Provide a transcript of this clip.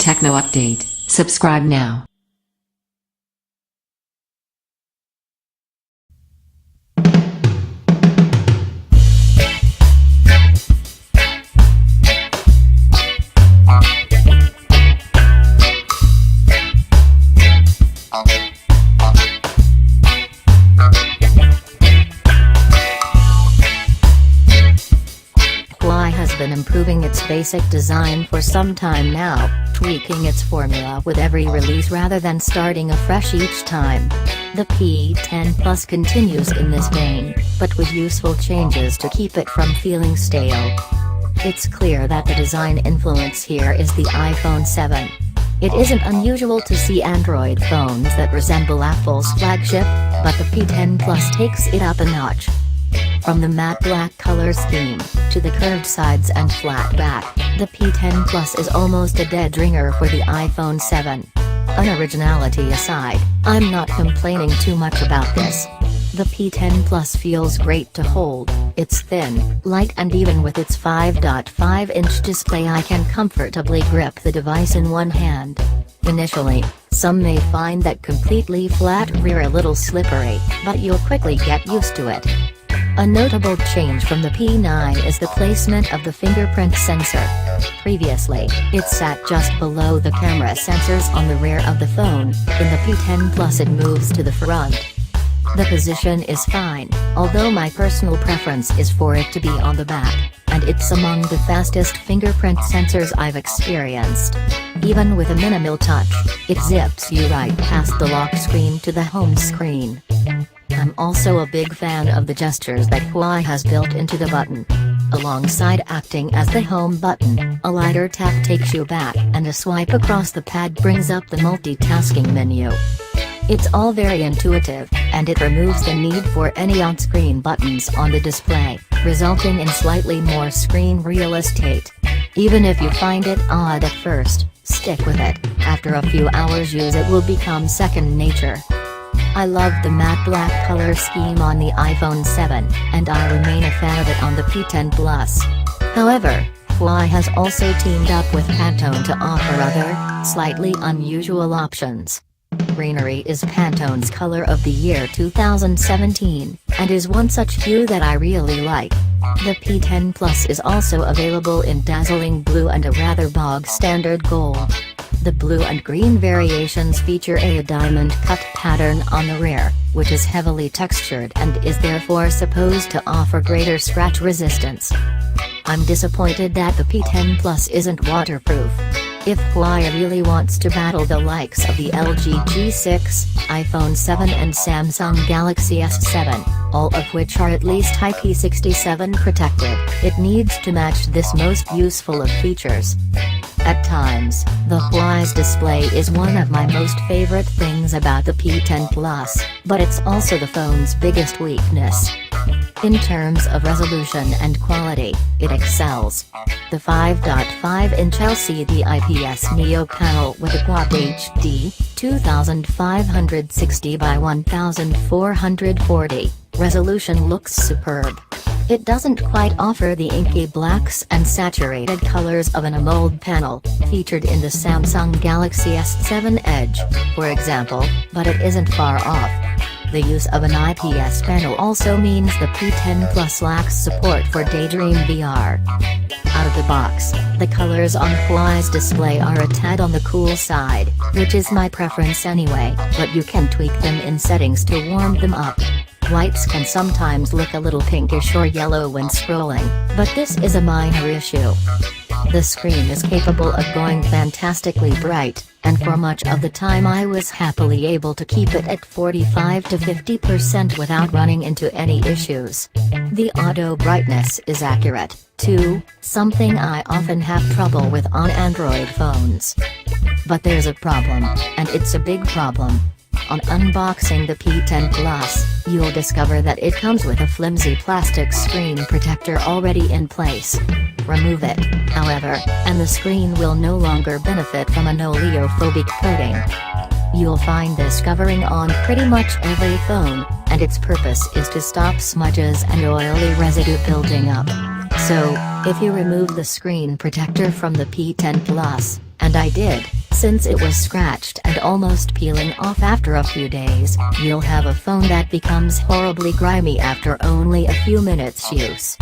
Techno update. Subscribe now. Huawei has been improving its basic design for some time now, tweaking its formula with every release rather than starting afresh each time. The P10 Plus continues in this vein, but with useful changes to keep it from feeling stale. It's clear that the design influence here is the iPhone 7. It isn't unusual to see Android phones that resemble Apple's flagship, but the P10 Plus takes it up a notch. From the matte black color scheme, to the curved sides and flat back, the P10 Plus is almost a dead ringer for the iPhone 7. Unoriginality aside, I'm not complaining too much about this. The P10 Plus feels great to hold. It's thin, light, and even with its 5.5-inch display I can comfortably grip the device in one hand. Initially, some may find that completely flat rear a little slippery, but you'll quickly get used to it. A notable change from the P9 is the placement of the fingerprint sensor. Previously, it sat just below the camera sensors on the rear of the phone. In the P10 Plus it moves to the front. The position is fine, although my personal preference is for it to be on the back, and it's among the fastest fingerprint sensors I've experienced. Even with a minimal touch, it zips you right past the lock screen to the home screen. I'm also a big fan of the gestures that Huawei has built into the button. Alongside acting as the home button, a lighter tap takes you back and a swipe across the pad brings up the multitasking menu. It's all very intuitive, and it removes the need for any on-screen buttons on the display, resulting in slightly more screen real estate. Even if you find it odd at first, stick with it. After a few hours use it will become second nature. I love the matte black color scheme on the iPhone 7, and I remain a fan of it on the P10 Plus. However, Huawei has also teamed up with Pantone to offer other, slightly unusual options. Greenery is Pantone's color of the year 2017, and is one such hue that I really like. The P10 Plus is also available in dazzling blue and a rather bog-standard gold. The blue and green variations feature a diamond-cut pattern on the rear, which is heavily textured and is therefore supposed to offer greater scratch resistance. I'm disappointed that the P10 Plus isn't waterproof. If Huawei really wants to battle the likes of the LG G6, iPhone 7 and Samsung Galaxy S7, all of which are at least IP67 protected, it needs to match this most useful of features. At times, the Huawei's display is one of my most favorite things about the P10 Plus, but it's also the phone's biggest weakness. In terms of resolution and quality, it excels. The 5.5-inch LCD IPS Neo panel with a Quad HD 2560 by 1440 resolution looks superb. It doesn't quite offer the inky blacks and saturated colors of an AMOLED panel, featured in the Samsung Galaxy S7 Edge, for example, but it isn't far off. The use of an IPS panel also means the P10 Plus lacks support for Daydream VR. Out of the box, the colors on Huawei's display are a tad on the cool side, which is my preference anyway, but you can tweak them in settings to warm them up. Whites can sometimes look a little pinkish or yellow when scrolling, but this is a minor issue. The screen is capable of going fantastically bright, and for much of the time I was happily able to keep it at 45 to 50% without running into any issues. The auto brightness is accurate, too, something I often have trouble with on Android phones. But there's a problem, and it's a big problem. On unboxing the P10 Plus, you'll discover that it comes with a flimsy plastic screen protector already in place. Remove it, however, and the screen will no longer benefit from an oleophobic coating. You'll find this covering on pretty much every phone, and its purpose is to stop smudges and oily residue building up. So, if you remove the screen protector from the P10 Plus, And I did. Since it was scratched and almost peeling off after a few days, you'll have a phone that becomes horribly grimy after only a few minutes use.